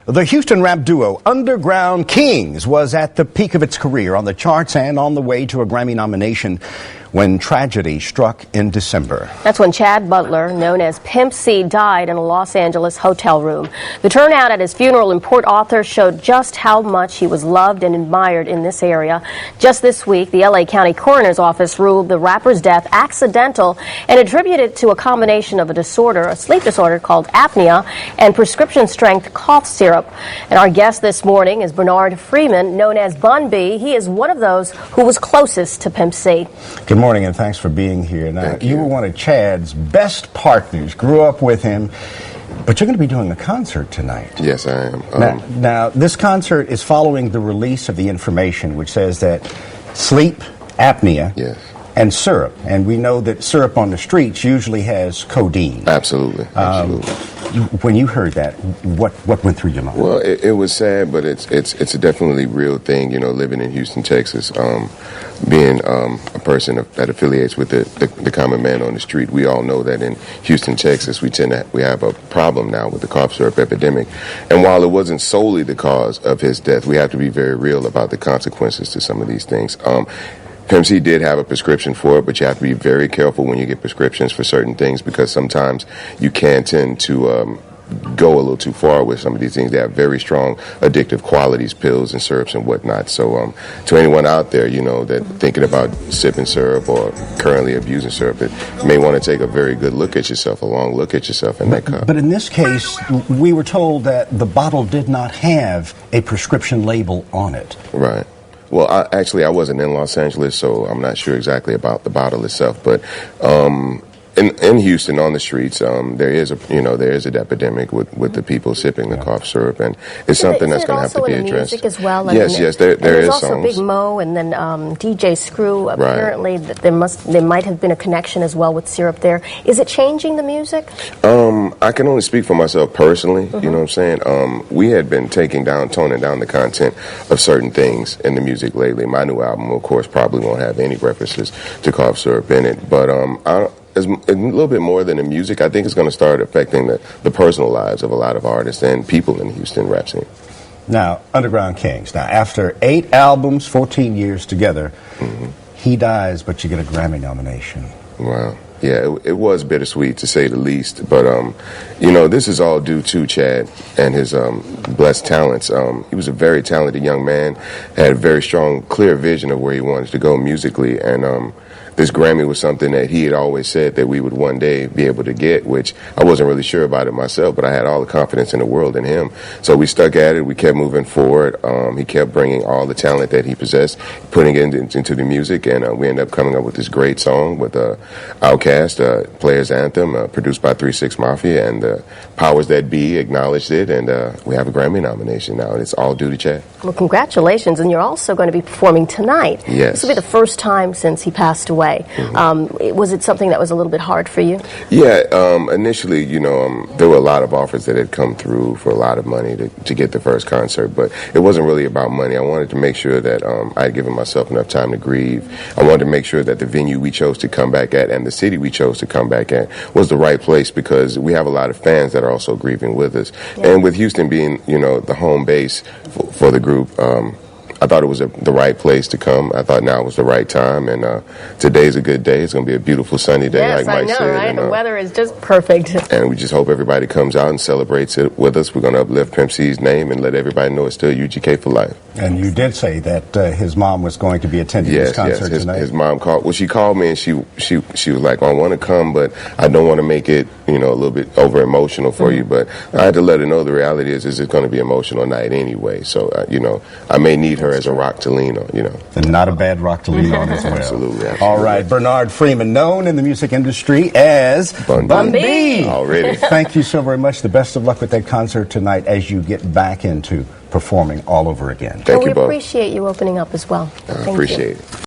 The Houston rap duo Underground Kings was at the peak of its career on the charts and on the way to a Grammy nomination when tragedy struck in December. That's when Chad Butler, known as Pimp C, died in a Los Angeles hotel room. The turnout at his funeral in Port Arthur showed just how much he was loved and admired in this area. Just this week, the LA County Coroner's Office ruled the rapper's death accidental and attributed it to a combination of a sleep disorder called apnea, and prescription-strength cough syrup. And our guest this morning is Bernard Freeman, known as Bun B. He is one of those who was closest to Pimp C. Good morning, and thanks for being here. Now, you were one of Chad's best partners, grew up with him, but you're going to be doing a concert tonight. Yes, I am. Now, this concert is following the release of the information which says that sleep apnea and syrup, and we know that syrup on the streets usually has codeine. Absolutely. When you heard that, what went through your mind? Well, it was sad, but it's a definitely real thing. You know, living in Houston, Texas, being a person that affiliates with the common man on the street, we all know that in Houston, Texas, we have a problem now with the cough syrup epidemic. And while it wasn't solely the cause of his death, we have to be very real about the consequences to some of these things. Pimp C did have a prescription for it, but you have to be very careful when you get prescriptions for certain things, because sometimes you can tend to go a little too far with some of these things. They have very strong addictive qualities, pills and syrups and whatnot. So to anyone out there, you know, that thinking about sipping syrup or currently abusing syrup, it may want to take a very good look at yourself, a long look at yourself in that cup. But in this case, we were told that the bottle did not have a prescription label on it. Right. Well, I wasn't in Los Angeles, so I'm not sure exactly about the bottle itself. But in Houston, on the streets, there is an epidemic with the people sipping the cough syrup, and it's something that's going to have to be addressed. Music as well? Yes, there is also songs. Big Mo and then DJ Screw. Apparently, there might have been a connection as well with syrup there. Is it changing the music? I can only speak for myself personally. You know what I'm saying? We had been toning down the content of certain things in the music lately. My new album, of course, probably won't have any references to cough syrup in it, but it's a little bit more than the music. I think it's going to start affecting the personal lives of a lot of artists and people in the Houston rap scene. Now, Underground Kings. Now, after 8 albums, 14 years together, he dies, but you get a Grammy nomination. Wow. Yeah, it was bittersweet, to say the least. But, you know, this is all due to Chad and his blessed talents. He was a very talented young man, had a very strong, clear vision of where he wanted to go musically, and this Grammy was something that he had always said that we would one day be able to get, which I wasn't really sure about it myself, but I had all the confidence in the world in him. So we stuck at it. We kept moving forward. He kept bringing all the talent that he possessed, putting it into the music, and we ended up coming up with this great song with Outkast, Players Anthem, produced by 3 6 Mafia, and the powers that be acknowledged it, and we have a Grammy nomination now, and it's all due to Chad. Well, congratulations, and you're also going to be performing tonight. Yes. This will be the first time since he passed away. Was it something that was a little bit hard for you? Yeah, initially, you know, there were a lot of offers that had come through for a lot of money to get the first concert, but it wasn't really about money. I wanted to make sure that I had given myself enough time to grieve. I wanted to make sure that the venue we chose to come back at and the city we chose to come back at was the right place, because we have a lot of fans that are also grieving with us. Yeah. And with Houston being, you know, the home base for the group, I thought it was the right place to come. I thought now was the right time, and today's a good day. It's going to be a beautiful sunny day, like Mike said. Yes, I know, right? And the weather is just perfect. And we just hope everybody comes out and celebrates it with us. We're going to uplift Pimp C's name and let everybody know it's still UGK for life. And you did say that his mom was going to be attending this concert tonight. His mom called. Well, she called me, and she was like, well, I want to come, but I don't want to make it, you know, a little bit over emotional for you. But I had to let her know the reality is it's going to be an emotional night anyway. So you know, I may need her as a rock to lean on, you know. And not a bad rock to lean on as well. Absolutely. All right, Bernard Freeman, known in the music industry as Bun B. Already. Thank you so very much. The best of luck with that concert tonight as you get back into performing all over again. Thank you both. We appreciate you opening up as well. I appreciate it.